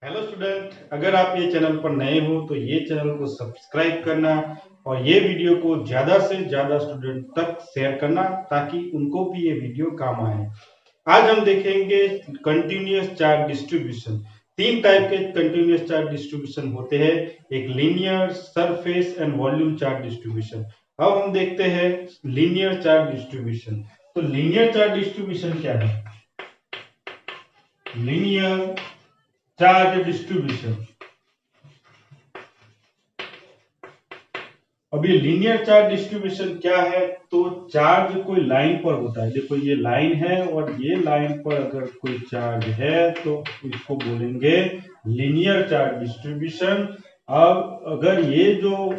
Hello student, अगर आप ये चैनल पर नए हो तो ये चैनल को सब्सक्राइब करना और ये वीडियो को ज्यादा से ज्यादा स्टूडेंट तक शेयर करना ताकि उनको भी ये वीडियो काम आए। आज हम देखेंगे कंटिन्यूअस चार्ज डिस्ट्रीब्यूशन। तीन टाइप के कंटिन्यूअस चार्ज डिस्ट्रीब्यूशन होते हैं, एक linear, surface and volume charge distribution. अब हम देखते हैं लीनियर चार्ज डिस्ट्रीब्यूशन। तो लीनियर चार्ज डिस्ट्रीब्यूशन क्या है? Linear charge distribution. अब ये लीनियर चार्ज डिस्ट्रीब्यूशन क्या है? तो चार्ज कोई लाइन पर होता है। देखो ये लाइन है और ये लाइन पर अगर कोई चार्ज है तो इसको बोलेंगे लीनियर चार्ज डिस्ट्रीब्यूशन। अब अगर ये जो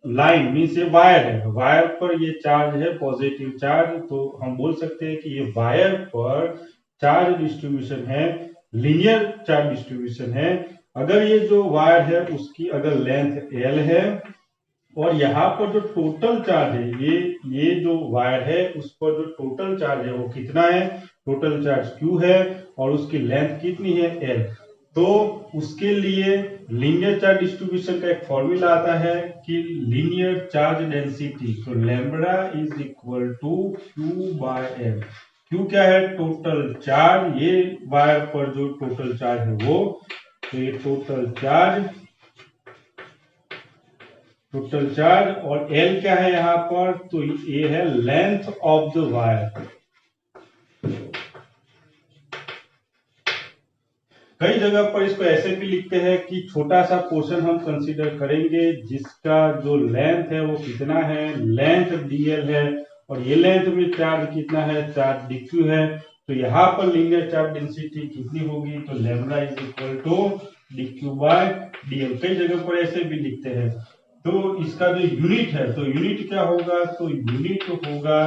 लाइन मीन्स ये वायर है, वायर पर ये चार्ज है पॉजिटिव चार्ज, तो हम बोल सकते हैं कि ये वायर पर चार्ज डिस्ट्रीब्यूशन है, लीनियर चार्ज डिस्ट्रीब्यूशन है। अगर ये जो वायर है उसकी अगर लेंथ एल है और यहाँ पर जो टोटल चार्ज है, ये जो वायर है उस पर जो टोटल चार्ज है वो कितना है? टोटल चार्ज Q है और उसकी लेंथ कितनी है? L। तो उसके लिए लीनियर चार्ज डिस्ट्रीब्यूशन का एक फॉर्मूला आता है कि लीनियर चार्ज डेंसिटी, तो lambda is equal to Q by L। Q क्या है? टोटल चार्ज, ये वायर पर जो टोटल चार्ज है वो, तो ये टोटल चार्ज और L क्या है यहाँ पर? तो ये है लेंथ ऑफ द वायर। कई जगह पर इसको ऐसे भी लिखते हैं कि छोटा सा पोर्शन हम कंसीडर करेंगे जिसका जो लेंथ है वो कितना है? लेंथ dl है और ये लेंथ में चार्ज कितना है? चार्ज dq है। तो यहाँ पर लीनियर चार्ज डेंसिटी कितनी होगी? तो lambda is equal to dq by dl। कई जगह पर ऐसे भी लिखते हैं। तो इसका जो यूनिट है, तो यूनिट क्या होगा? तो यूनिट होगा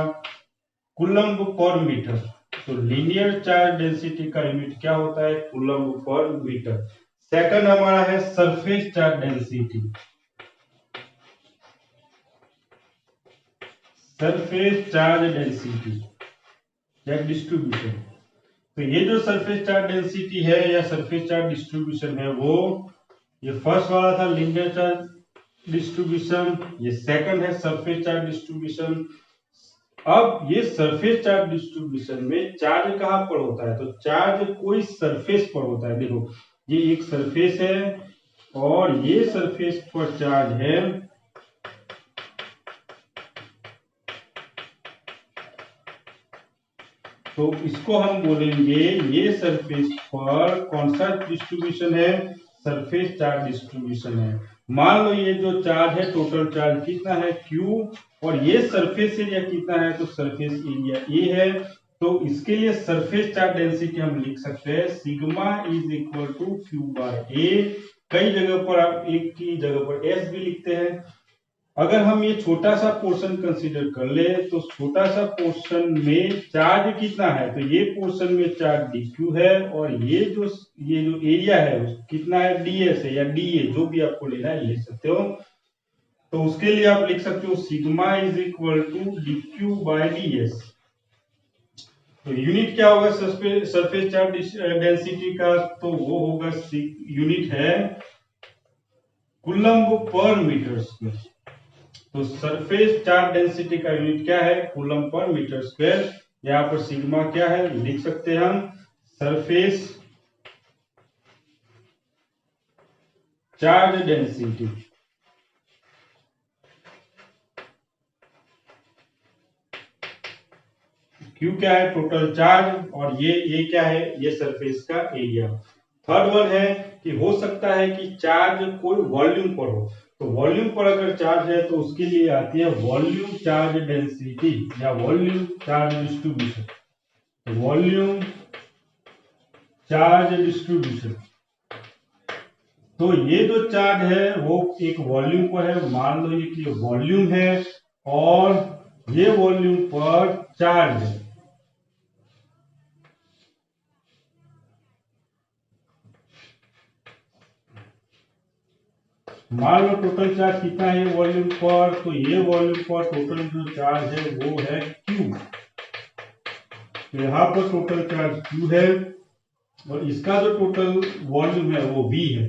कूलम्ब पर मीटर। तो लीनियर चार्ज डेंसिटी का यूनिट क्या होता है? कूलम्ब पर मीटर। सेकंड हमारा है surface charge density. Surface charge density या डिस्ट्रीब्यूशन। तो ये जो सरफेस चार्ज डेंसिटी है या सरफेस चार्ज डिस्ट्रीब्यूशन है वो, ये फर्स्ट वाला था लीनियर चार्ज डिस्ट्रीब्यूशन, ये सेकंड है सरफेस चार्ज डिस्ट्रीब्यूशन। अब ये सरफेस चार्ज डिस्ट्रीब्यूशन में चार्ज कहां पर होता है? तो चार्ज कोई सरफेस पर होता है। देखो ये एक सरफेस है और ये सरफेस पर चार्ज है, तो इसको हम बोलेंगे ये सरफेस पर कौन सा डिस्ट्रीब्यूशन है? सरफेस चार्ज डिस्ट्रीब्यूशन है। मान लो ये जो चार्ज है टोटल चार्ज कितना है? Q, और ये सरफेस एरिया कितना है? तो सरफेस एरिया A है। तो इसके लिए सरफेस चार्ज डेंसिटी हम लिख सकते हैं sigma is equal to Q by A। कई जगह पर आप एक की जगह पर S भी लिखते हैं। अगर हम ये छोटा सा पोर्शन कंसीडर कर ले तो छोटा सा पोर्शन में चार्ज कितना है? तो ये पोर्शन में चार्ज dq है और ये जो एरिया है कितना है? ds है या dA, जो भी आपको लेना है ले सकते हो। तो उसके लिए आप लिख सकते हो sigma is equal to dq by ds। तो यूनिट क्या होगा सरफेस चार्ज डेंसिटी का? तो वो होगा यूनिट है कूलम्ब पर मीटर स्क्वायर। तो सरफेस चार्ज डेंसिटी का यूनिट क्या है? कूलम्ब पर मीटर स्क्वायर। यहाँ पर सिग्मा क्या है लिख सकते हैं हम, सरफेस चार्ज डेंसिटी। क्यू क्या है? टोटल चार्ज, और ये क्या है? ये सरफेस का एरिया। थर्ड वन है कि हो सकता है कि चार्ज कोई वॉल्यूम पर हो। तो वॉल्यूम पर अगर चार्ज है तो उसके लिए आती है वॉल्यूम चार्ज डेंसिटी या volume charge distribution. Volume charge distribution. तो ये जो चार्ज है वो एक वॉल्यूम पर है। मान लो ये वॉल्यूम है और ये वॉल्यूम पर चार्ज है। मान लो टोटल चार्ज कितना है वॉल्यूम पर? तो ये वॉल्यूम पर टोटल जो चार्ज है वो है Q। तो यहाँ पर टोटल चार्ज Q है और इसका जो टोटल वॉल्यूम है वो V है।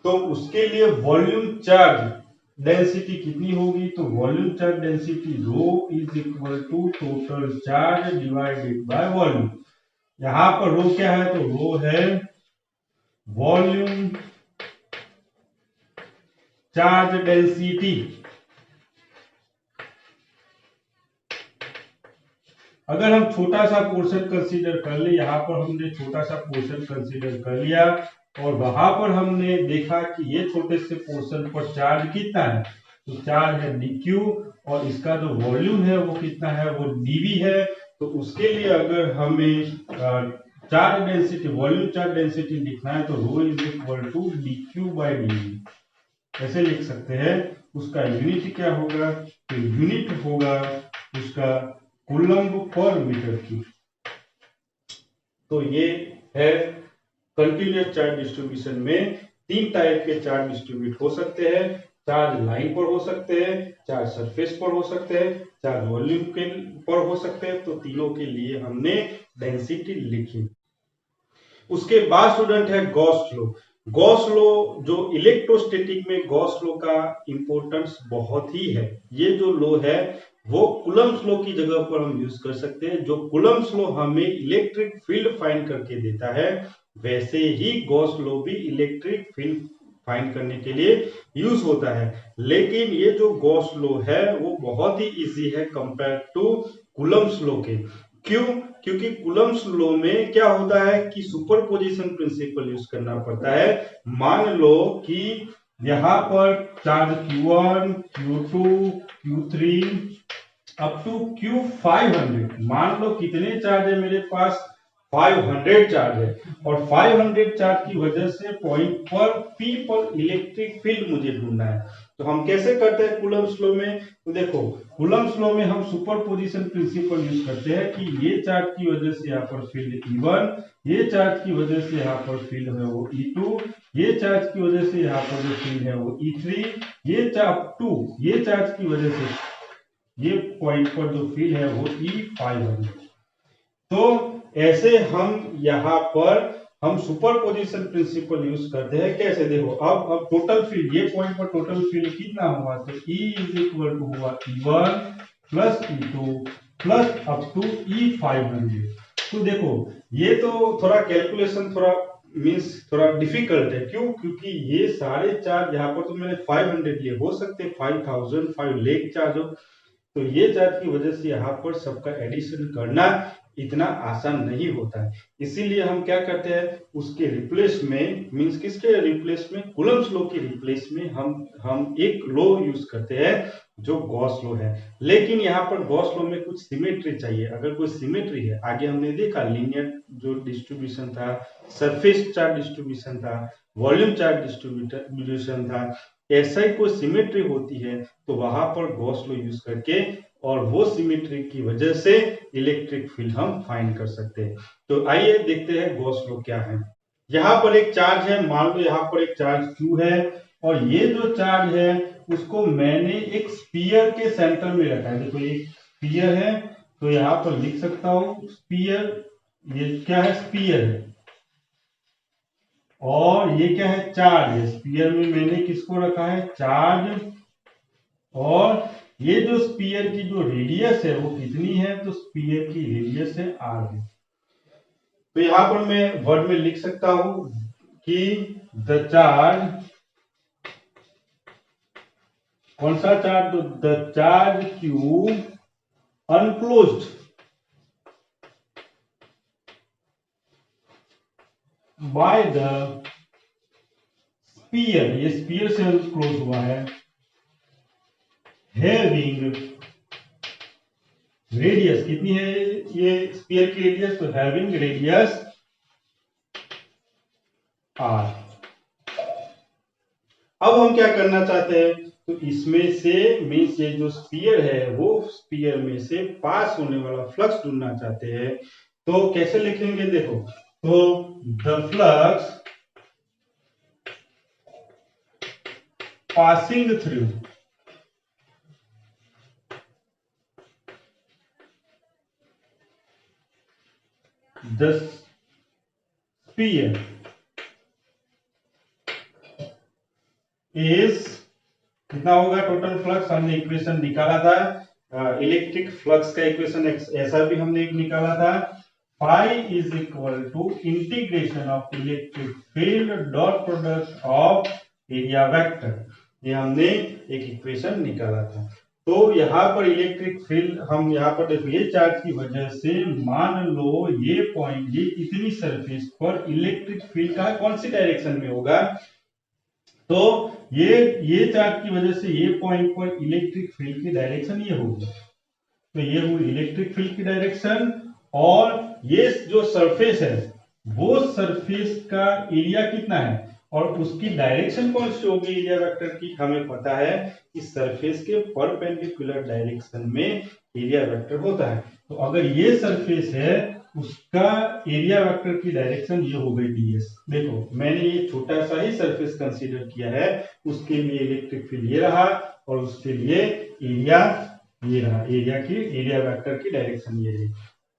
तो उसके लिए वॉल्यूम चार्ज डेंसिटी कितनी होगी? तो volume charge density rho is equal to total charge divided by volume. यहां पर रो क्या है? तो रो है वॉल्यूम चार्ज डेंसिटी। अगर हम छोटा सा पोर्शन कंसीडर कर ले, यहाँ पर हमने छोटा सा पोर्शन कंसीडर कर लिया और वहां पर हमने देखा कि ये छोटे से पोर्शन पर चार्ज कितना है, तो चार्ज है dq और इसका जो वॉल्यूम है वो कितना है? वो dv है। तो उसके लिए अगर हमें charge density, volume charge density लिखना है तो rho is equal to dq by dv ऐसे लिख सकते हैं। उसका यूनिट क्या होगा? तो यूनिट होगा उसका कूलम्ब पर मीटर क्यूब। तो ये है कंटिन्यूअस चार्ज डिस्ट्रीब्यूशन में तीन टाइप के चार्ज डिस्ट्रीब्यूट हो सकते हैं। चार्ज लाइन पर हो सकते हैं, चार्ज सरफेस पर हो सकते हैं, चार्ज वॉल्यूम के पर हो सकते हैं। तो तीनों के लिए हमने डेंसिटी लिखी। उसके बाद स्टूडेंट है गॉस लॉ। गॉस लॉ जो इलेक्ट्रोस्टैटिक में गॉस लॉ का इंपॉर्टेंस बहुत ही है। ये जो लॉ है वो कूलम्ब्स लॉ की जगह पर हम यूज कर सकते हैं। जो कूलम्ब्स लॉ हमें इलेक्ट्रिक फील्ड फाइंड करके देता है, वैसे ही गॉस लॉ भी इलेक्ट्रिक फील्ड फाइंड करने के लिए यूज होता है। लेकिन ये जो गॉस लॉ है वो बहुत ही इजी है कंपेयर टू कूलम्ब्स लॉ के। क्यों? क्योंकि कूलम्ब्स लॉ में क्या होता है कि सुपरपोजिशन प्रिंसिपल यूज करना पड़ता है। मान लो कि यहां पर charge Q1, Q2, Q3 up to Q500। मान लो कितने चार्ज है मेरे पास? 500 चार्ज है और 500 चार्ज की वजह से पॉइंट पर P पर इलेक्ट्रिक फील्ड मुझे ढूंढना है। तो हम कैसे करते हैं कूलम्ब्स लॉ में? तो देखो कूलम्ब्स लॉ में हम सुपरपोजिशन प्रिंसिपल यूज करते हैं कि ये चार्ज की वजह से यहाँ पर फील्ड E1, ये चार्ज की वजह से यहाँ पर फील्ड है वो E2, ये चार्ज की वजह से यहाँ पर जो फील्ड है वो E3, ये चार्ज ये चार्ज की वजह से ये पॉइंट पर जो फील्ड है वो E500। तो ऐसे हम यहाँ पर हम सुपरपोजिशन प्रिंसिपल यूज करते हैं। कैसे? देखो अब टोटल फील्ड, ये पॉइंट पर टोटल फील्ड कितना हुआ? तो E इज इक्वल टू हुआ E1 plus E2 plus up to E500। तो देखो ये तो थोड़ा कैलकुलेशन थोड़ा मीन्स थोड़ा डिफिकल्ट है। क्यों? क्योंकि ये सारे चार्ज यहाँ पर तो मैंने 500 लिए, हो सकते 5000 5 लाख चार्ज हो। तो ये चार्ज की वजह से यहाँ पर सबका एडिशन करना इतना आसान नहीं होता है। इसीलिए हम क्या करते हैं, उसके रिप्लेस में मींस किसके रिप्लेस में? कूलम्ब्स लॉ के रिप्लेस में हम एक लॉ यूज करते हैं जो गॉस लॉ है। लेकिन यहाँ पर गॉस लॉ में कुछ सिमेट्री चाहिए। अगर कोई सिमेट्री है, आगे हमने देखा लीनियर जो डिस्ट्रीब्यूशन था, सरफेस चार्ज डिस्ट्रीब्यूशन था, वॉल्यूम चार्ज डिस्ट्रीब्यूशन था, ऐसा ही कोई सिमेट्री होती है तो वहां पर गॉस लॉ यूज करके और वो सिमेट्री की वजह से इलेक्ट्रिक फील्ड हम फाइंड कर सकते हैं। तो आइए देखते हैं गॉस लॉ क्या है। यहाँ पर एक चार्ज है, मान लो यहाँ पर एक चार्ज Q है और ये जो चार्ज है उसको मैंने एक स्फीयर के सेंटर में रखा है। देखो एक स्फीयर है तो यहाँ पर लिख सकता हूं स्फीयर। ये क्या है? स्फीयर है। और ये क्या है? चार्ज है। स्फीयर में मैंने किसको रखा है? चार्ज। और ये जो स्फीयर की जो रेडियस है वो कितनी है? तो स्फीयर की रेडियस है r है। तो यहां पर मैं वर्ड में लिख सकता हूं कि द चार्ज, कौन सा चार्ज? तो the charge Q अनक्लोज्ड by the sphere, ये स्फीयर से क्लोज हुआ है, हैविंग रेडियस कितनी है? ये स्फीयर की रेडियस, तो हैविंग रेडियस r। अब हम क्या करना चाहते हैं? तो इसमें से मीन्स ये जो स्फीयर है वो स्फीयर में से पास होने वाला फ्लक्स ढूंढना चाहते हैं। तो कैसे लिखेंगे? देखो तो the flux passing through the sphere is कितना होगा टोटल फ्लक्स, हमने इक्वेशन निकाला था इलेक्ट्रिक फ्लक्स का इक्वेशन ऐसा भी हमने एक निकाला था, phi is equal to integration of electric field dot product of area vector. ये हमने एक इक्वेशन निकाला था। तो यहाँ पर इलेक्ट्रिक फील्ड हम यहाँ पर देखो ये चार्ज की वजह से मान लो ये पॉइंट ये इतनी सरफेस पर इलेक्ट्रिक फील्ड का कौन सी डायरेक्शन में होगा, तो ये चार्ज की वजह से ये पॉइंट पर इलेक्ट्रिक फील्ड की डायरेक्शन ये होगी। तो ये हुई इलेक्ट्रिक फील्ड की डायरेक्शन, और ये जो सरफेस है वो सरफेस का एरिया कितना है और उसकी डायरेक्शन कौन सी होगी एरिया वेक्टर की, हमें पता है कि सरफेस के परपेंडिकुलर डायरेक्शन में एरिया वेक्टर होता है। तो अगर ये सरफेस है उसका एरिया वेक्टर की डायरेक्शन ये हो गई ds। देखो मैंने ये छोटा सा ही सरफेस कंसीडर किया है, उसके लिए इलेक्ट्रिक फील्ड ये रहा और उसके लिए एरिया ये रहा, एरिया वेक्टर की डायरेक्शन ये रही।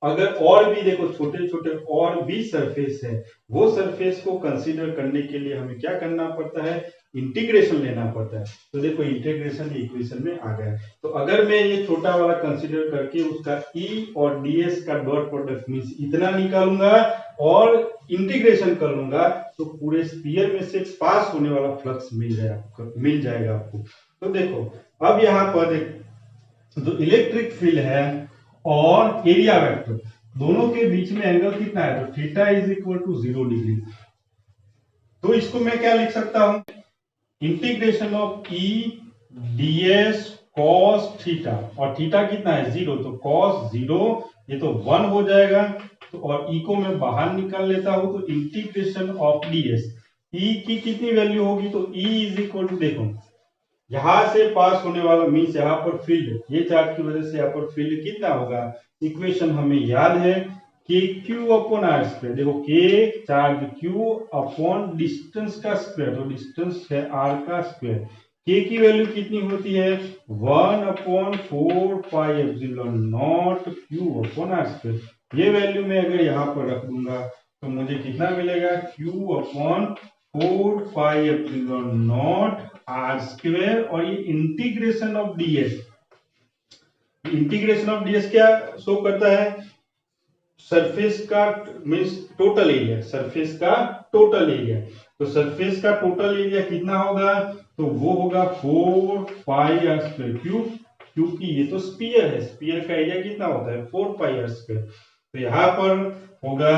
अगर और भी देखो छोटे छोटे और भी सरफेस है, वो सरफेस को कंसीडर करने के लिए हमें क्या करना पड़ता है, इंटीग्रेशन लेना पड़ता है। तो देखो इंटीग्रेशन इक्वेशन में आ गया। तो अगर मैं ये छोटा वाला कंसीडर करके उसका E और ds का डॉट प्रोडक्ट मींस इतना निकालूंगा और इंटीग्रेशन कर लूंगा तो पूरे स्फीयर में से पास होने वाला फ्लक्स मिल जाएगा आपको। तो देखो अब यहाँ पर जो इलेक्ट्रिक फील्ड है और एरिया वेक्टर दोनों के बीच में एंगल कितना है, तो theta is equal to 0 degree. तो इसको मैं क्या लिख सकता हूं, integration of E ds cos theta, और थीटा कितना है 0, तो cos 0 ये तो 1 हो जाएगा। तो और E को मैं बाहर निकाल लेता हूं, तो इंटीग्रेशन ऑफ ds E की कितनी वैल्यू होगी, तो E इज इक्वल टू देखो यहां से पास होने वाला मीन्स यहाँ पर फील्ड, ये चार्ज की वजह से यहाँ पर फील्ड कितना होगा, इक्वेशन हमें याद है कि Q अपॉन आर स्क्वायर। देखो K charge Q upon distance का स्क्वायर, तो डिस्टेंस है R का स्क्वायर। K की वैल्यू कितनी होती है 1 upon 4 pi epsilon not Q upon R square. ये वैल्यू मैं अगर यहाँ पर रख दूंगा तो मुझे कितना मिलेगा, Q upon 4 pi epsilon not R square, और ये integration of ds, integration of ds क्या शो करता है, सरफेस का मींस टोटल एरिया, सरफेस का टोटल एरिया। तो सरफेस का टोटल एरिया कितना होगा, तो वो होगा 4 पाई आर स्क्वायर क्यूब, क्योंकि ये तो स्फीयर है, स्फीयर का एरिया कितना होता है 4 पाई आर स्क्वायर। तो यहाँ पर होगा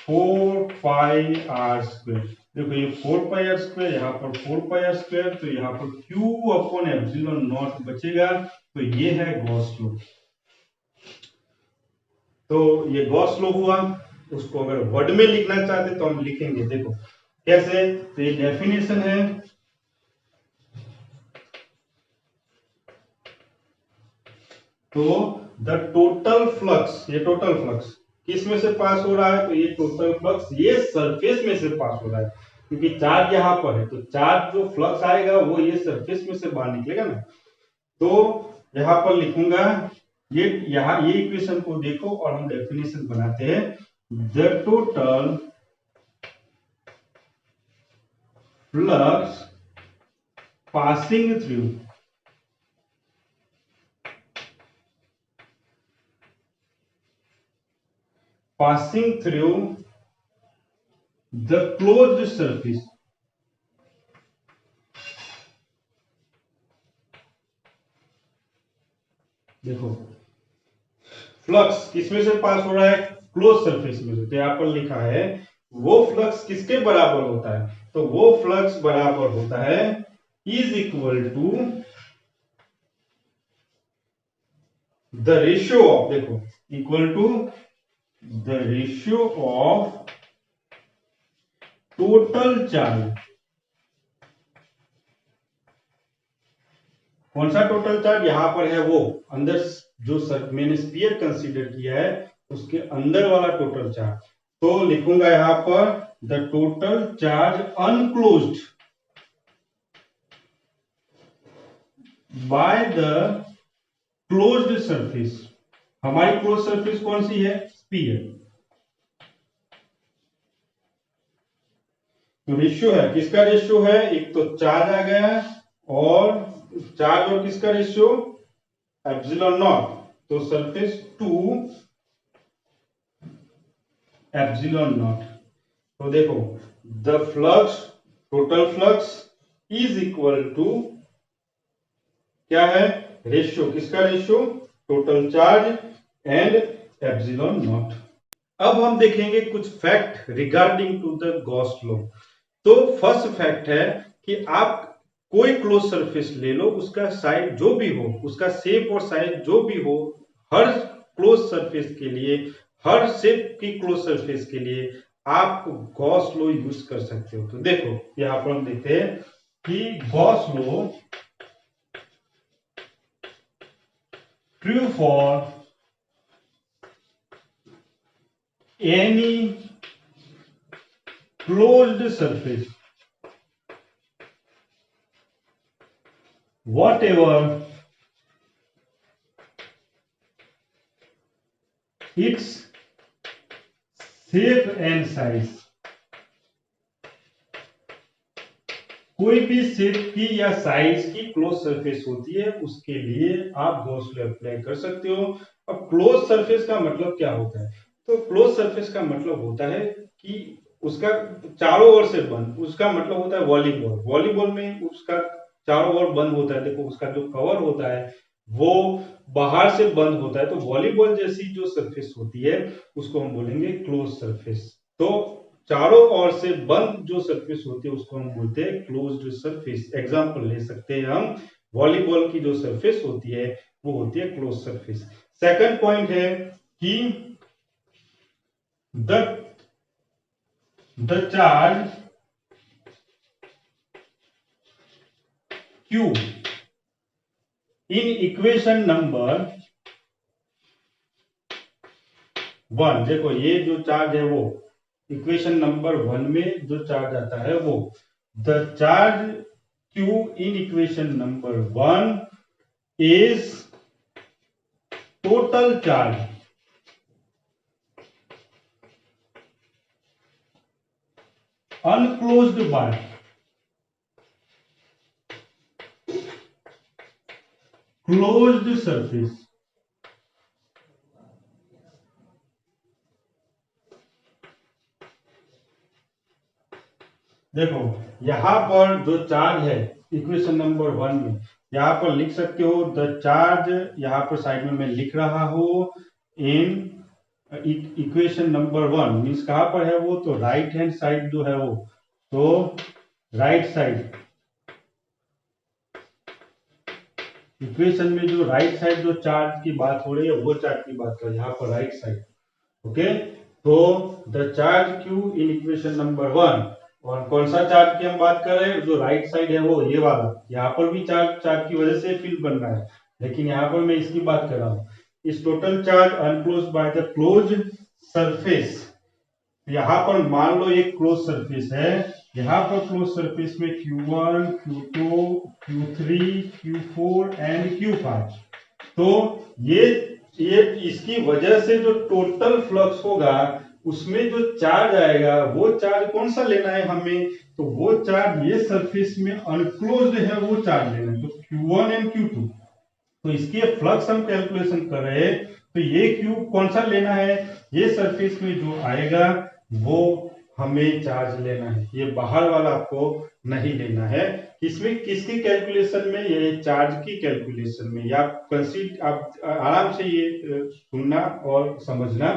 4 पाई आर स्क्वायर। देखो ये 4 पाई आर स्क्वायर, यहाँ पर 4 पाई आर स्क्वायर, तो यहाँ पर Q अपॉन एप्सिलॉन नॉट बचेगा। तो ये है गॉस लॉ। तो ये गॉस लॉ हुआ, उसको अगर वर्ड में लिखना चाहते तो हम लिखेंगे, देखो कैसे, तो ये डेफिनेशन है, तो द टोटल फ्लक्स, ये टोटल फ्लक्स किस में से पास हो रहा है, तो ये टोटल फ्लक्स ये सरफेस में से पास हो रहा है, क्योंकि चार्ज यहाँ पर है, तो चार्ज जो फ्लक्स आएगा वो ये सरफेस में से बाहर निकलेगा ना। तो यहाँ पर लिखूंगा, ये यहाँ ये इक्वेशन को देखो और हम डेफिनेशन बनाते हैं, the total flux passing through the closed surface, देखो फ्लक्स किसमें से पास हो रहा है, क्लोज सरफेस में से। तो यहाँ पर लिखा है वो फ्लक्स किसके बराबर होता है, तो वो फ्लक्स बराबर होता है is equal to the ratio of, देखो equal to the ratio of total charge, कौन सा टोटल चार्ज, यहां पर है वो अंदर जो मैंने स्फीयर कंसीडर किया है उसके अंदर वाला टोटल चार्ज। तो लिखूंगा यहां पर the total charge अनक्लोज्ड by the closed surface. हमारी क्लोज सरफेस कौन सी है, स्फीयर। तो रेशियो है, किसका रेशियो है? एक तो चार्ज आ गया और चार्ज और किसका रेशियो? Epsilon not. तो सरफेस टू एप्सिलॉन नॉट। तो देखो the flux, total flux is equal to क्या है? रेशियो, किसका ratio? Total charge and epsilon not. अब हम देखेंगे कुछ fact regarding to the Gauss law. तो फर्स्ट फैक्ट है कि आप कोई क्लोज सरफेस ले लो, उसका साइज जो भी हो, उसका शेप और साइज जो भी हो, हर क्लोज सरफेस के लिए, हर शेप की क्लोज सरफेस के लिए आप गॉस लॉ यूज कर सकते हो। तो देखो यहां पर हम देखते हैं कि Gauss law true for any closed surface whatever its shape and size। कोई भी शेप की या साइज की क्लोज सरफेस होती है, उसके लिए आप गॉस लॉ अप्लाई कर सकते हो। अब क्लोज सरफेस का मतलब क्या होता है? तो क्लोज सरफेस का मतलब होता है कि उसका चारों ओर से बंद, उसका मतलब होता है वॉलीबॉल। वॉलीबॉल में उसका चारों ओर बंद होता है, देखो उसका जो कवर होता है वो बाहर से बंद होता है। तो वॉलीबॉल जैसी जो सरफेस होती है उसको हम बोलेंगे क्लोज सरफेस। तो चारों ओर से बंद जो सरफेस होती है उसको हम बोलते हैं क्लोज्ड सरफेस। एग्जांपल ले सकते हैं हम, वॉलीबॉल की जो सरफेस होती है वो होती है क्लोज सरफेस। सेकंड पॉइंट है कि the charge Q in equation number 1, देखो ये जो चार्ज है वो इक्वेशन नंबर 1 में जो चार्ज आता है वो, the charge Q in equation number 1 is total charge unclosed by closed surface। देखो यहां पर जो चार्ज है इक्वेशन नंबर 1 में, यहां पर लिख सकते हो द चार्ज, यहां पर साइड में मैं लिख रहा हूं इन इक्वेशन नंबर 1 मीन्स कहां पर है वो? तो राइट हैंड साइड जो है वो, तो राइट साइड इक्वेशन में जो राइट साइड जो चार्ज की बात हो रही है वो चार्ज की बात कर रहे हैं, यहाँ पर राइट साइड। ओके, तो the charge Q in equation number 1, और कौन सा चार्ज की हम बात कर रहे हैं? जो राइट साइड है वो ये वाला। यहाँ पर भी चार्ज की वजह से फील्ड बन रहा है, लेकिन यहाँ पर मैं इसकी बात कर रहा हूँ। इस total charge अनक्लोज्ड by the closed surface. यहाँ पर मान लो एक क्लोज सरफेस है, यहाँ पर क्लोज सरफेस में Q1, Q2, Q3, Q4 and Q5। तो ये इसकी वजह से जो टोटल फ्लक्स होगा उसमें जो चार्ज आएगा वो चार्ज कौन सा लेना है हमें? तो वो चार्ज ये सरफेस में अनक्लोज्ड है वो चार्ज लेना है, तो Q1 एंड Q2। तो इसकी फ्लक्स हम कैलकुलेशन कर रहे हैं, तो ये क्यू कौन सा लेना है? ये सरफेस में जो आएगा वो हमें चार्ज लेना है, ये बाहर वाला आपको नहीं लेना है। किसमें, किसकी कैलकुलेशन में? ये चार्ज की कैलकुलेशन में। या आप आराम से ये सुनना और समझना।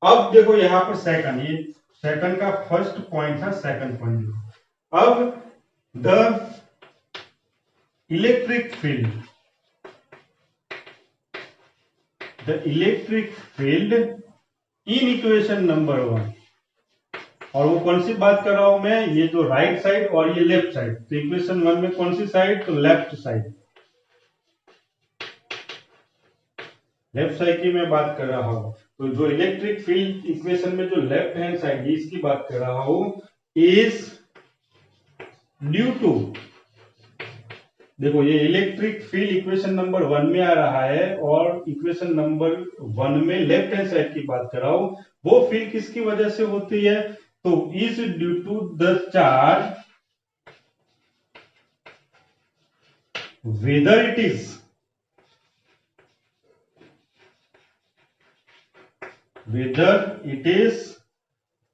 अब देखो यहाँ पर सेकंड, ये सेकंड का फर्स्ट पॉइंट था, सेकंड पॉइंट। अब the electric field, the electric field in equation number 1, और वो कौन सी बात कर रहा हूं मैं? ये जो राइट साइड और ये लेफ्ट साइड। तो इक्वेशन 1 में कौन सी साइड? तो लेफ्ट साइड, लेफ्ट साइड की मैं बात कर रहा हूं। तो जो इलेक्ट्रिक फील्ड इक्वेशन में जो लेफ्ट हैंड साइड है इसकी बात कर रहा हूं, इज ड्यू टू, देखो ये इलेक्ट्रिक फील्ड इक्वेशन नंबर 1 में आ रहा है और इक्वेशन नंबर 1 में लेफ्ट हैंड साइड की बात कर रहा हूं। वो फील्ड किसकी वजह से होती है? तो is due to the charge whether it is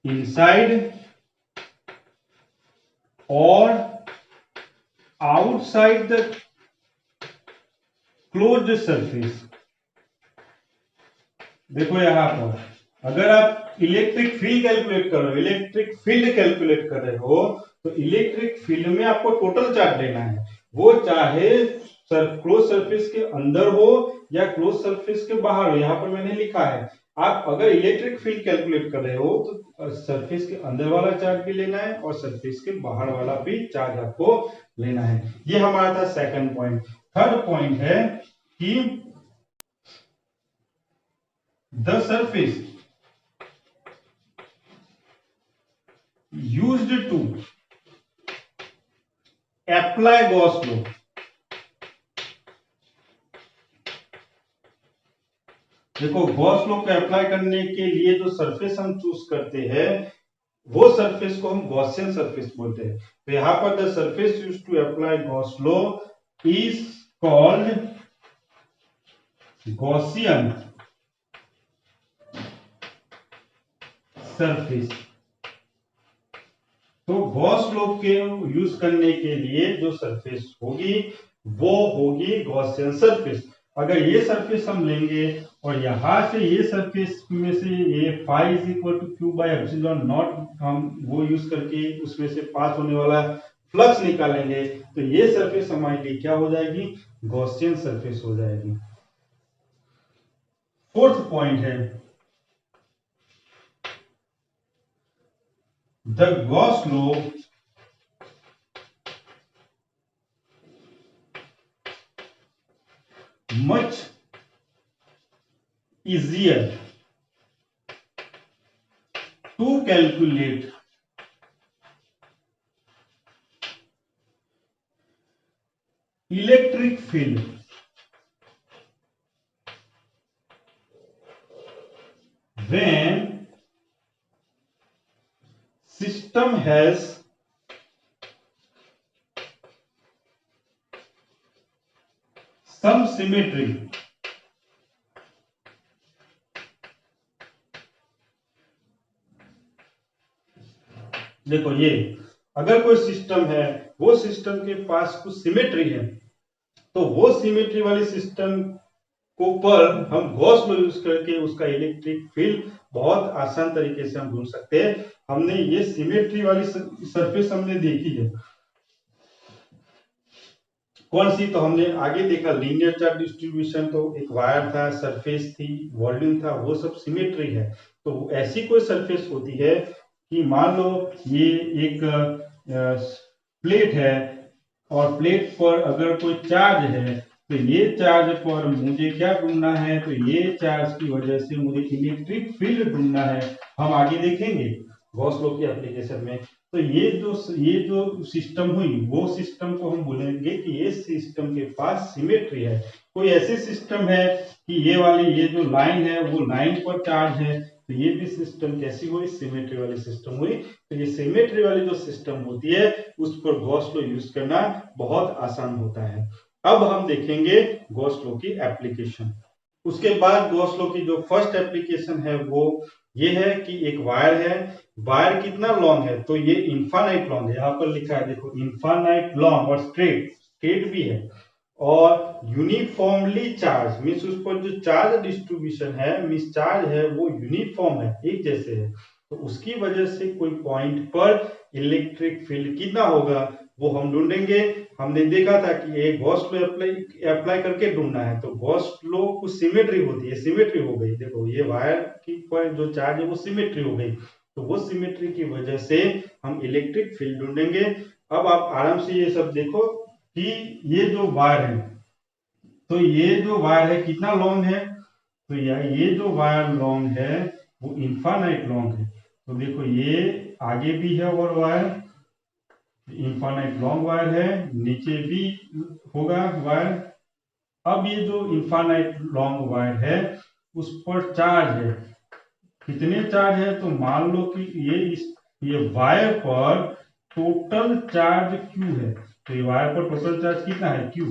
inside or outside the closed surface। देखो यहां पर अगर आप इलेक्ट्रिक फील्ड कैलकुलेट कर रहे हो, इलेक्ट्रिक फील्ड कैलकुलेट कर रहे हो, तो इलेक्ट्रिक फील्ड में आपको टोटल चार्ज लेना है, वो चाहे क्लोज सरफेस के अंदर हो या क्लोज सरफेस के बाहर हो। यहाँ पर मैंने लिखा है, आप अगर इलेक्ट्रिक फील्ड कैलकुलेट कर रहे हो तो सरफेस के अंदर वाला चार्ज भी लेना है और सरफेस के बाहर वाला भी चार्ज आपको लेना है। ये हमारा था सेकंड पॉइंट। थर्ड पॉइंट है कि the surface used to apply Gauss law। देखो गॉस लॉ को अप्लाई करने के लिए जो सरफेस हम चूज करते हैं वो सरफेस को हम गॉसियन सरफेस बोलते हैं। तो यहां पर the surface used to apply Gauss law is called Gaussian surface. तो गॉस लॉ के यूज करने के लिए जो सरफेस होगी वो होगी गॉसियन सरफेस। अगर ये सरफेस हम लेंगे और यहां से ये सरफेस में से ये phi is equal to Q by epsilon not हम वो यूज करके उसमें से पास होने वाला फ्लक्स निकालेंगे, तो ये सरफेस हमारे लिए क्या हो जाएगी, गॉसियन सरफेस हो जाएगी। फोर्थ पॉइंट है the Gauss law much easier to calculate electric field when system has some symmetry। देखो ये अगर कोई सिस्टम है, वो सिस्टम के पास कुछ सिमेट्री है, तो वो सिमेट्री वाले सिस्टम को पर हम गॉस लॉ यूज करके उसका इलेक्ट्रिक फील्ड बहुत आसान तरीके से हम ढूंढ सकते हैं। हमने ये सिमेट्री वाली सरफेस हमने देखी है, कौन सी, तो हमने आगे देखा लीनियर चार्ज डिस्ट्रीब्यूशन, तो एक वायर था, सरफेस थी, वॉल्यूम था, वो सब सिमेट्री है। तो ऐसी कोई सरफेस होती है कि मान लो ये एक प्लेट है और प्लेट पर अगर कोई चार्ज है, तो ये चार्ज पर मुझे क्या ढूंढना है, तो ये चार्ज की वजह से मुझे इलेक्ट्रिक फील्ड ढूंढना है। हम आगे देखेंगे गॉस लॉ की एप्लीकेशन में। तो ये जो सिस्टम हुई वो सिस्टम को हम बोलेंगे कि ये सिस्टम के पास सिमेट्री है। कोई ऐसे सिस्टम है कि ये वाली ये जो लाइन है वो लाइन पर चार्ज है, तो ये भी सिस्टम कैसी हुई, सिमेट्री वाली सिस्टम हुई। तो ये सिमेट्री वाली जो सिस्टम होती है उस पर गॉस लॉ यूज करना बहुत आसान होता है। अब हम देखेंगे गॉस लॉ की एप्लीकेशन। उसके बाद गॉस लॉ की जो फर्स्ट एप्लीकेशन है वो ये है कि एक वायर है, वायर कितना लॉन्ग है, तो ये इनफाइनाइट लॉन्ग है, यहाँ पर लिखा है देखो इनफाइनाइट लॉन्ग, और स्ट्रेट भी है, और यूनिफॉर्मली चार्ज मीन्स उस पर जो चार्ज डिस्ट्रीब्यूशन है मीन्स चार्ज है वो यूनिफॉर्म है, एक जैसे है। तो उसकी वजह से कोई पॉइंट पर इलेक्ट्रिक फील्ड कितना होगा वो हम ढूंढेंगे। हमने देखा था कि एक गॉस लॉ अप्लाई करके ढूंढना है, तो गॉस लॉ कुछ सिमेट्री होती है, सिमेट्री हो गई, देखो ये वायर की पर जो चार्ज है वो सिमेट्री हो गई, तो वो सिमेट्री की वजह से हम इलेक्ट्रिक फील्ड ढूंढेंगे। अब आप आराम से ये सब देखो कि ये जो वायर है, तो ये जो वायर है कितना लॉन्ग है, तो ये जो वायर लॉन्ग है वो इनफाइनाइट लॉन्ग है। तो देखो ये आगे भी है और वायर इनफाइनाइट लॉन्ग वायर है, नीचे भी होगा वायर। अब ये जो इनफाइनाइट लॉन्ग वायर है उस पर चार्ज है, कितने चार्ज है, तो मान लो कि ये इस ये वायर पर टोटल चार्ज Q है, तो ये वायर पर टोटल चार्ज कितना है Q।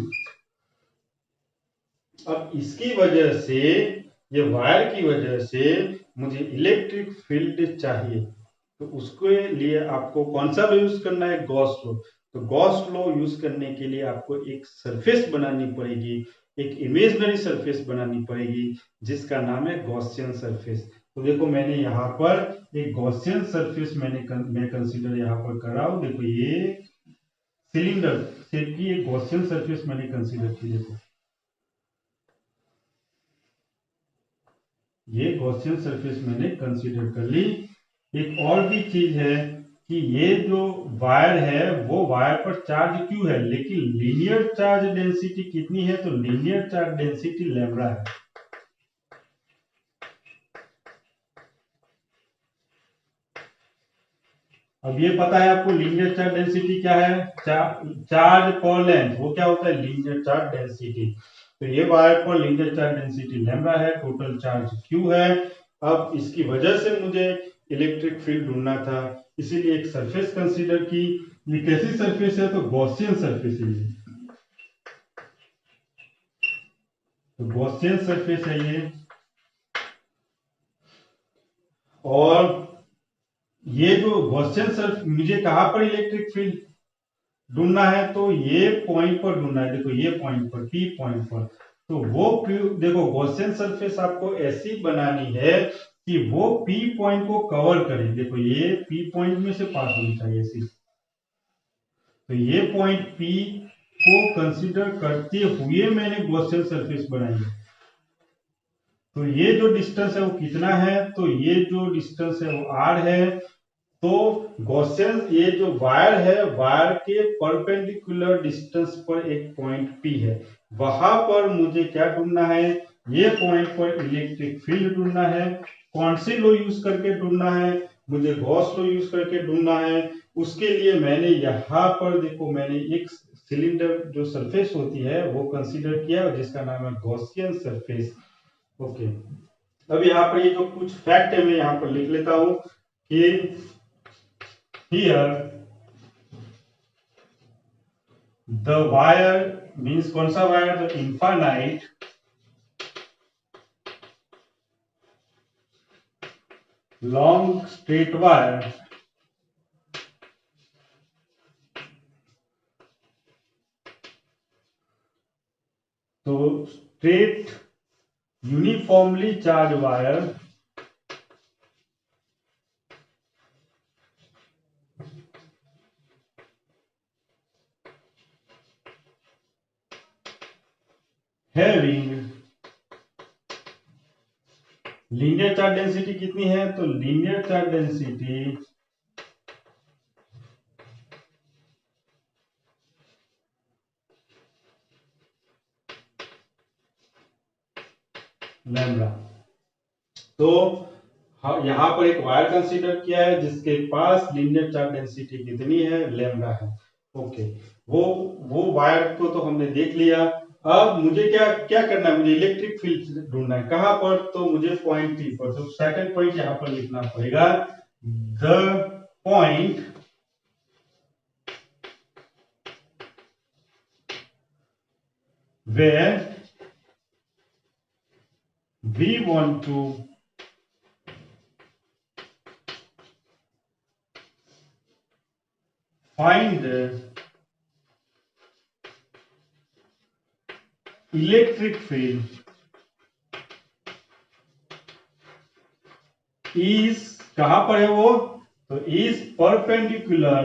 अब इसकी वजह से, ये वायर की वजह से मुझे इलेक्ट्रिक फील्ड चाहिए, तो उसके लिए आपको कौन सा लॉ यूज करना है, गॉस लॉ। तो गॉस लॉ यूज करने के लिए आपको एक सरफेस बनानी पड़ेगी, एक इमेजिनरी सरफेस बनानी पड़ेगी जिसका नाम है गॉसियन सरफेस। तो देखो मैंने यहाँ पर एक गॉसियन सरफेस मैं कंसीडर यहाँ पर कर रहा हूँ। देखो ये सिलेंडर शेप की एक गॉसियन सरफेस मैंने कंसीडर की। देखो ये गॉसियन सरफेस मैंने कंसीडर कर ली। एक और भी चीज है कि ये जो वायर है वो वायर पर चार्ज Q है, लेकिन लीनियर चार्ज डेंसिटी कितनी है, तो लीनियर चार्ज डेंसिटी लैम्ब्डा है। अब ये पता है आपको लीनियर चार्ज डेंसिटी क्या है, चार्ज पर लेंथ, वो क्या होता है, लीनियर चार्ज डेंसिटी। तो ये वायर पर लीनियर चार्ज डेंसिटी लैम्ब्डा है, टोटल चार्ज Q है। अब इसकी वजह से मुझे इलेक्ट्रिक फील्ड ढूंढना था, इसीलिए एक सरफेस कंसीडर की। ये कैसी सरफेस है, तो गॉसियन सरफेस है ये, तो गॉसियन सरफेस है ये। और ये जो गॉसियन सरफेस, मुझे कहां पर इलेक्ट्रिक फील्ड ढूंढना है, तो ये पॉइंट पर ढूंढना है। देखो ये पॉइंट पर, P पॉइंट पर। तो वो देखो गॉसियन सरफेस आपको ऐसी बनानी है कि वो P पॉइंट को कवर करे। देखो ये P पॉइंट में से पास होनी चाहिए ऐसी। तो ये पॉइंट P को कंसीडर करते हुए मैंने गॉसियन सरफेस बनाई है। तो ये जो डिस्टेंस है वो कितना है, तो ये जो डिस्टेंस है वो R है। तो गॉसियन, ये जो वायर है, वायर के परपेंडिकुलर डिस्टेंस पर एक पॉइंट P है, वहां पर मुझे क्या ढूंढना है, ये पॉइंट पर इलेक्ट्रिक फील्ड ढूंढना है। कौन सी लॉ यूज करके ढूंढना है, मुझे गॉस लॉ यूज करके ढूंढना है। उसके लिए मैंने यहाँ पर देखो, मैंने एक सिलेंडर जो सरफेस होती है वो कंसीडर किया जिसका नाम है गॉसियन सरफेस। ओके, अब यहाँ पर ये जो कुछ फैक्ट है मैं यहाँ पर लिख लेता हूं कि here the wire means कौन सा wire, the infinite long straight wire तो straight uniformly charged wire having linear charge density कितनी है, तो लीनियर चार्ज डेंसिटी लैम्ब्डा। तो यहाँ पर एक वायर कंसीडर किया है जिसके पास लीनियर चार्ज डेंसिटी कितनी है, लैम्ब्डा है। ओके, वो वायर को तो हमने देख लिया। अब मुझे क्या क्या करना है, मुझे इलेक्ट्रिक फील्ड ढूंढना है। कहां पर, तो मुझे पॉइंट P पर। तो सेकंड पॉइंट यहां पर लिखना पड़ेगा, the point where we want to find the electric field is, कहां पर है वो, तो is perpendicular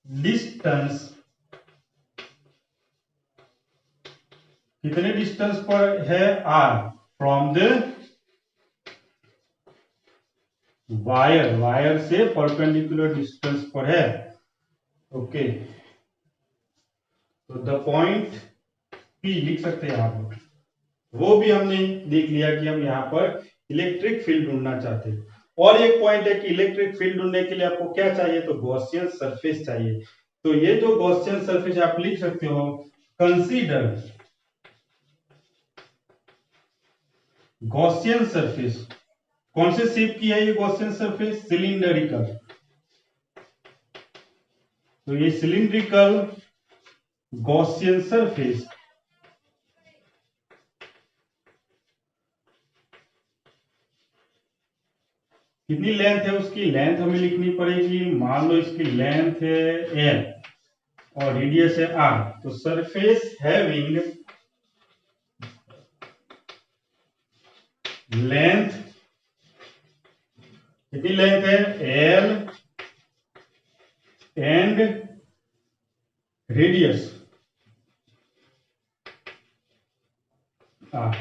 distance, कितने डिस्टेंस पर है, R from the wire, wire से परपेंडिकुलर डिस्टेंस पर है। ओके, तो द पॉइंट P लिख सकते हैं आप। वो भी हमने देख लिया कि हम यहाँ पर इलेक्ट्रिक फील्ड ढूंढना चाहते हैं। और एक पॉइंट है कि इलेक्ट्रिक फील्ड ढूंढने के लिए आपको क्या चाहिए, तो गॉसियन सरफेस चाहिए। तो ये जो गॉसियन सरफेस आप लिख सकते हो, कंसीडर गॉसियन सरफेस, कौन से शेप की है ये गॉसियन सरफेस? सिलिंडरिकल। तो ये सिलिंड्रिकल गॉसियन सरफेस कितनी लेंथ है उसकी? लेंथ हमें लिखनी पड़ेगी, मान लो इसकी लेंथ है एल और रेडियस है आर। तो सरफेस हैविंग लेंथ, कितनी लेंथ है? L and radius R.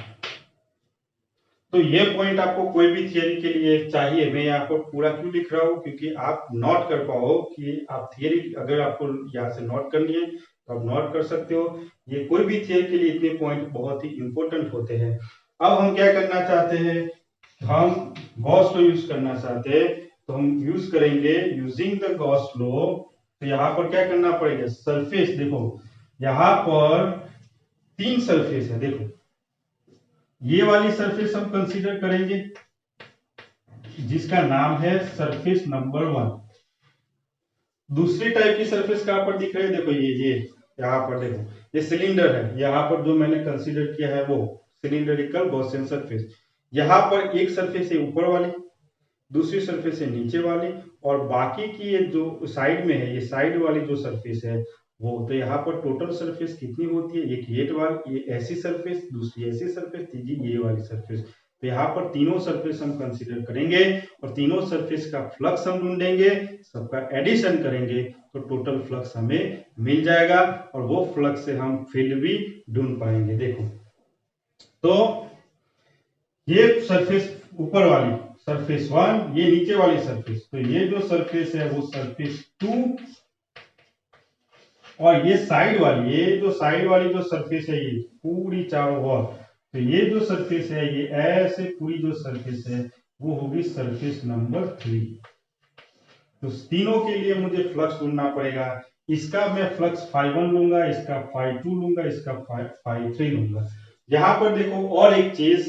तो ये पॉइंट आपको कोई भी थियरी के लिए चाहिए, मैं यहाँ पर पूरा क्यों लिख रहा हूँ, क्योंकि आप नोट कर पाओ कि आप थियरी अगर आपको यहाँ से नोट करनी है तो आप नोट कर सकते हो। ये कोई भी थियरी के लिए इतने पॉइंट बहुत ही इंपॉर्टेंट होते हैं। अब हम क्या करना चाहते हैं, हम गॉस लॉ यूज करना चाहते हैं, तो हम यूज करेंगे यूजिंग द गॉस लॉ। तो यहाँ पर क्या करना पड़ेगा, सरफेस, देखो यहाँ पर 3 सरफेस है, देखो ये वाली सरफेस हम कंसीडर करेंगे जिसका नाम है सरफेस नंबर 1। दूसरी टाइप की सरफेस कहां पर दिख रही है, देखो ये यहाँ पर देखो, ये सिलेंडर है, यहाँ पर जो मैंने कंसीडर किया है वो सिलिंडरिकल गॉसियन सरफेस। यहाँ पर एक सरफेस है ऊपर वाली, दूसरी सरफेस है नीचे वाली, और बाकी की ये जो साइड में है, ये साइड वाली जो सरफेस है वो, तो यहाँ पर टोटल सरफेस कितनी होती है, एक ये वाली, ये ऐसी सरफेस, दूसरी ऐसी सरफेस, तीसरी ये वाली सरफेस। तो यहाँ पर तीनों सरफेस हम कंसीडर करेंगे और तीनों सरफेस का फ्लक्स हम ढूंढेंगे, सबका एडिशन करेंगे तो टोटल फ्लक्स हमें मिल जाएगा, और वो फ्लक्स से हम फील्ड भी ढूंढ पाएंगे। देखो तो ये सरफेस ऊपर वाली सरफेस 1, ये नीचे वाली सरफेस, तो ये जो सरफेस है वो सरफेस 2, और ये साइड वाली, ये जो साइड वाली जो सरफेस है ये पूरी चारों ओर, तो ये जो सरफेस है ये ऐसे पूरी जो सरफेस है वो होगी सरफेस नंबर 3। तो तीनों के लिए मुझे फ्लक्स ढूंढना पड़ेगा, इसका मैं फ्लक्स φ1 लूंगा, इसका φ2 लूंगा, इसका φ3 लूंगा। यहाँ पर देखो और एक चीज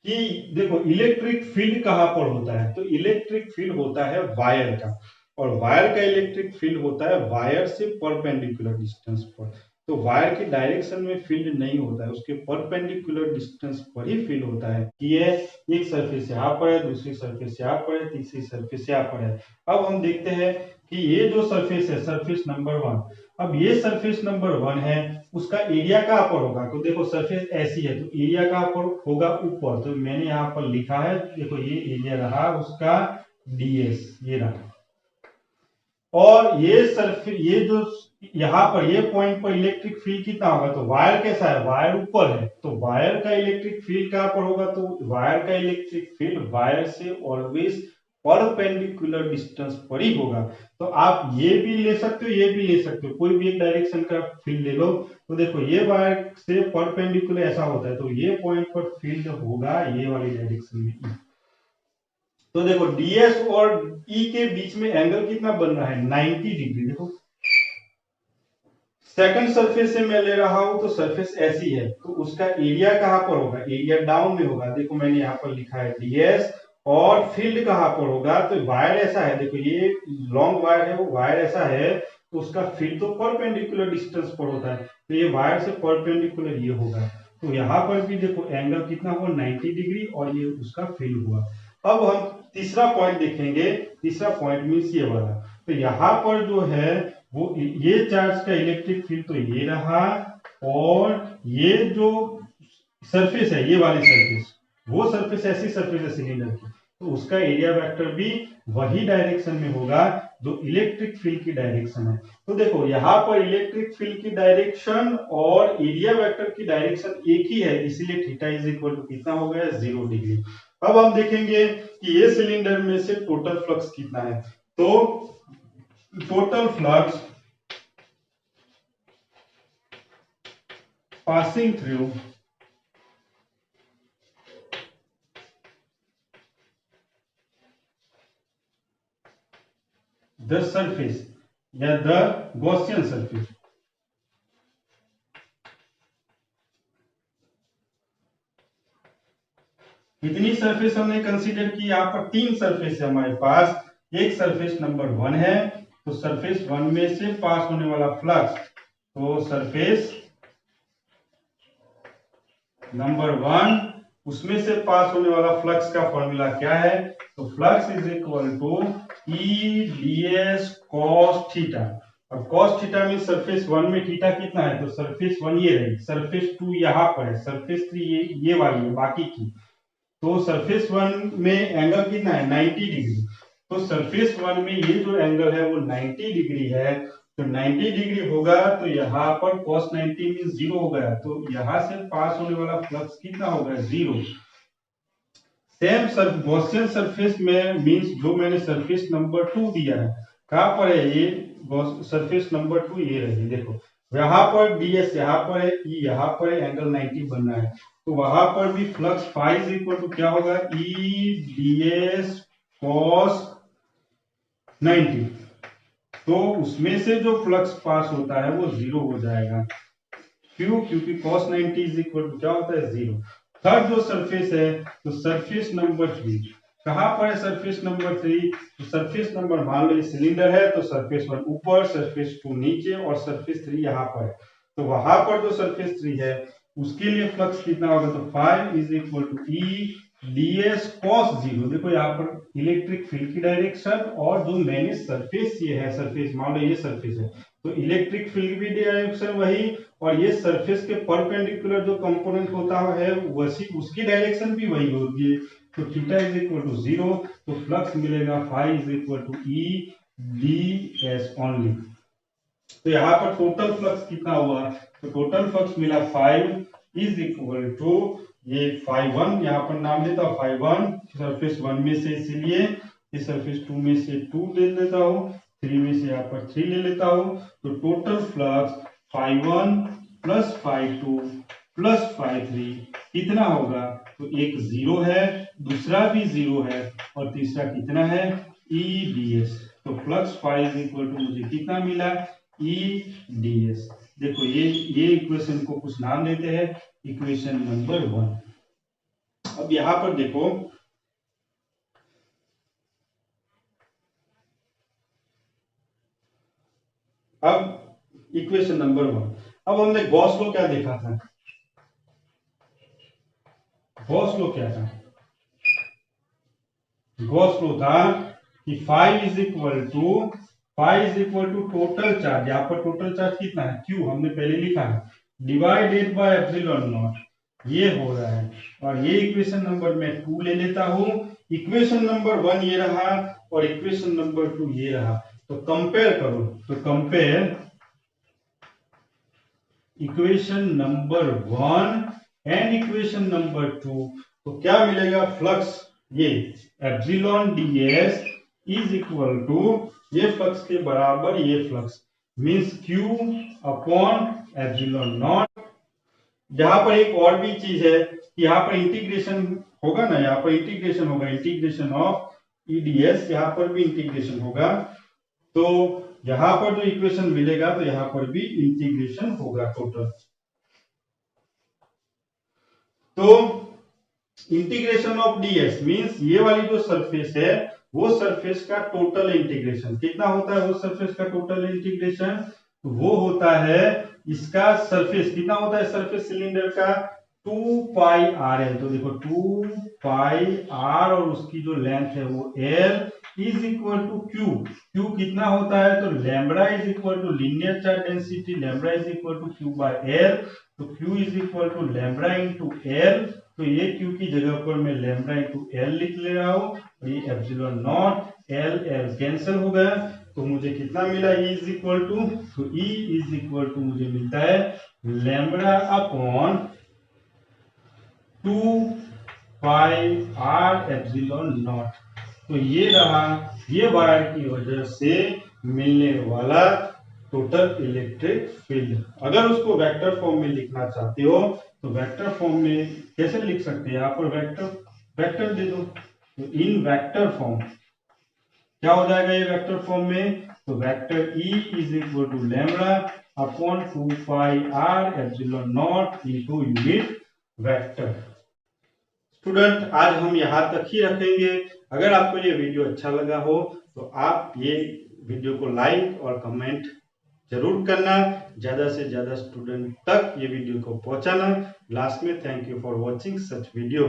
कि देखो इलेक्ट्रिक फील्ड कहां पर होता है, तो इलेक्ट्रिक फील्ड होता है वायर का, और वायर का इलेक्ट्रिक फील्ड होता है वायर से परपेंडिकुलर डिस्टेंस पर। तो वायर की डायरेक्शन में फील्ड नहीं होता है, उसके परपेंडिकुलर डिस्टेंस पर ही फील्ड होता है कि ये एक सरफेस यहाँ पर है, दूसरी सरफेस यहाँ पर है, तीसरी सरफेस यहाँ पर है। अब हम देखते हैं कि ये जो सरफेस है सरफेस नंबर 1, अब ये सरफेस नंबर 1 है, उसका एरिया कहां पर होगा, तो देखो सरफेस ऐसी है तो एरिया कहां पर होगा, ऊपर। तो मैंने यहाँ पर लिखा है, देखो ये एरिया रहा उसका ds, ये रहा, और ये सरफेस, ये जो यहाँ पर ये पॉइंट पर इलेक्ट्रिक फील्ड कितना होगा, तो वायर कैसा है, वायर ऊपर है, तो वायर का इलेक्ट्रिक फील्ड कहां पर होगा, तो वायर का इलेक्ट्रिक फील्ड वायर से ऑलवेज परपेंडिकुलर डिस्टेंस पर ही होगा। तो आप ये भी ले सकते हो, ये भी ले सकते हो, कोई भी एक डायरेक्शन का फील्ड ले लो। तो देखो ये वायर से परपेंडिकुलर ऐसा होता है, तो ये पॉइंट पर फील्ड होगा ये वाली डायरेक्शन में। तो देखो ds और E के बीच में एंगल कितना बन रहा है, 90 डिग्री। देखो सेकंड सरफेस से मैं ले रहा हूं तो सरफेस ऐसी है, तो उसका एरिया कहां पर होगा, एरिया डाउन में होगा। देखो मैंने यहाँ पर लिखा है ds, और फील्ड कहां पर होगा, तो वायर ऐसा है, देखो ये लॉन्ग वायर है, वो वायर ऐसा है, तो उसका फील्ड तो परपेंडिकुलर डिस्टेंस पर होता है, तो ये वायर से परपेंडिकुलर ये होगा। तो यहाँ पर भी देखो एंगल कितना हुआ, 90 डिग्री, और ये उसका फील्ड हुआ। अब हम तीसरा पॉइंट देखेंगे, तीसरा पॉइंट मीन्स ये वाला। तो यहाँ पर जो है वो ये चार्ज का इलेक्ट्रिक फील्ड तो ये रहा, और ये जो सरफेस है ये वाली सरफेस, वो सरफेस ऐसी सरफेस है सिलेंडर की, तो उसका एरिया वेक्टर भी वही डायरेक्शन में होगा जो इलेक्ट्रिक फील्ड की डायरेक्शन है। तो देखो यहाँ पर इलेक्ट्रिक फील्ड की डायरेक्शन और एरिया वेक्टर की डायरेक्शन एक ही है, इसीलिए थीटा इज इक्वल टू कितना हो गया, 0 डिग्री। अब हम देखेंगे कि ये सिलेंडर में से टोटल फ्लक्स कितना है, तो total flux passing through the surface या the Gaussian surface, कितनी सरफेस हमने कंसीडर की, यहाँ पर 3 सरफेस है हमारे पास। एक सरफेस नंबर 1 है, तो सरफेस 1 में से पास होने वाला फ्लक्स, तो सरफेस नंबर 1 उसमें से पास होने वाला फ्लक्स का फॉर्मूला क्या है, तो flux is equal to E ds cos theta. और cos थीटा में सरफेस 1 में थीटा कितना है, तो सरफेस 1 ये रही, सरफेस 2 यहाँ पर है, सरफेस 3 ये वाली है बाकी की। तो सरफेस 1 में एंगल कितना है, 90 डिग्री। तो सरफेस 1 में ये जो एंगल है वो 90 डिग्री है, तो 90 डिग्री होगा, तो यहाँ पर cos 90 मीन 0 हो गया, तो यहाँ से पास होने वाला फ्लक्स कितना होगा, 0। सेम गॉसियन सरफेस में मींस जो मैंने सरफेस नंबर 2 दिया है, कहाँ पर है ये सरफेस नंबर 2, ये रही देखो, यहाँ पर ds यहाँ पर है, ई यहाँ पर है, एंगल 90 बन रहा है, तो वहां पर भी flux phi is equal to क्या होगा, ई ds cos 90। तो उसमें से जो फ्लक्स पास होता है वो 0 हो जाएगा, क्यों, क्योंकि cos 90 इज इक्वल टू क्या होता है, 0। थर्ड जो सरफेस है, तो सरफेस नंबर 3 कहां पर है, सरफेस नंबर 3, तो सरफेस नंबर मान लो ये सिलेंडर है, तो सरफेस 1 ऊपर, सरफेस 2 नीचे और सरफेस 3 यहाँ पर है। तो वहां पर जो सरफेस 3 है उसके लिए फ्लक्स कितना होगा, तो 5 is equal to E ds cos 0। देखो यहाँ पर इलेक्ट्रिक फील्ड की डायरेक्शन, और जो मैंने सरफेस ये है, सरफेस मान लो ये सरफेस है, तो इलेक्ट्रिक फील्ड भी डायरेक्शन वही, और ये सरफेस के परपेंडिकुलर जो कंपोनेंट होता है वैसी उसकी डायरेक्शन भी वही होगी। तो थीटा इज इक्वल टू 0, तो फ्लक्स मिलेगा phi is equal to E ds only. तो यहाँ पर टोटल फ्लक्स कितना हुआ, तो टोटल फ्लक्स मिला 5 इज इक्वल टू ये 5 यहाँ पर नाम देता हूँ, 5 सरफेस 1 में से, इसीलिए इस सरफेस 2 में से 2 ले लेता हूँ, 3 में से यहाँ पर 3 ले लेता हूँ, तो टोटल फ्लक्स 5 प्लस 5 प्लस 5 कितना होगा, तो एक 0 है, दूसरा भी 0 है, और तीसरा कितना है, ई ds। तो फ्लक्स 5 इक्वल टू मुझे कितना मिला, ई ds। देखो ये इक्वेशन को कुछ नाम देते हैं, इक्वेशन नंबर 1। अब यहां पर देखो, अब इक्वेशन नंबर 1, अब हमने गॉस लॉ क्या देखा था, गॉस लॉ क्या था, गॉस लॉ था कि phi is equal to total charge, यहाँ पर टोटल चार्ज कितना है, क्यू हमने पहले लिखा है, डिवाइडेड बाय एप्सिलॉन नॉट, ये हो रहा है। और ये इक्वेशन नंबर मैं 2 ले लेता हूं, इक्वेशन नंबर 1 ये रहा और इक्वेशन नंबर 2 ये रहा। तो कंपेयर करो, तो compare equation number 1 and equation number 2, तो क्या मिलेगा, फ्लक्स ये epsilon ds is equal to ये फ्लक्स के बराबर ये flux means q upon epsilon not. यहाँ पर एक और भी चीज है कि यहाँ पर इंटीग्रेशन होगा ना, यहाँ पर इंटीग्रेशन होगा, इंटीग्रेशन ऑफ eds, यहाँ पर भी इंटीग्रेशन होगा, तो यहाँ पर जो इक्वेशन मिलेगा तो यहाँ पर भी इंटीग्रेशन होगा टोटल। तो इंटीग्रेशन ऑफ ds मींस ये वाली जो सरफेस है वो सरफेस का टोटल इंटीग्रेशन कितना होता है, वो सरफेस का टोटल इंटीग्रेशन वो होता है, इसका सरफेस कितना होता है, सरफेस सिलेंडर का 2 पाई आर एल। तो देखो 2 पाई आर और उसकी जो लेंथ है वो L is equal to Q. Q कितना होता है, तो lambda is equal to linear charge density, lambda is equal to Q by L. तो Q is equal to lambda into L, तो ये क्यू की जगह पर मैं लैम्ब्डा इंटू एल लिख ले रहा हूँ, ये epsilon not L L cancel हो गया, तो मुझे कितना मिला, E इज इक्वल टू, तो E इज इक्वल टू मुझे मिलता है lambda upon 2 pi R epsilon not. तो ये रहा, ये वायर की वजह से मिलने वाला टोटल इलेक्ट्रिक फील्ड। अगर उसको वेक्टर फॉर्म में लिखना चाहते हो तो वेक्टर फॉर्म में कैसे लिख सकते हैं, यहाँ पर वेक्टर दे दो, तो इन वेक्टर फॉर्म क्या हो जाएगा ये वेक्टर फॉर्म में, तो vector E is equal to lambda upon 2 pi R epsilon not into unit vector. Student आज हम यहाँ तक ही रखेंगे। अगर आपको ये वीडियो अच्छा लगा हो तो आप ये वीडियो को लाइक और कमेंट जरूर करना, ज्यादा से ज्यादा स्टूडेंट तक ये वीडियो को पहुंचाना। लास्ट में thank you for watching such video.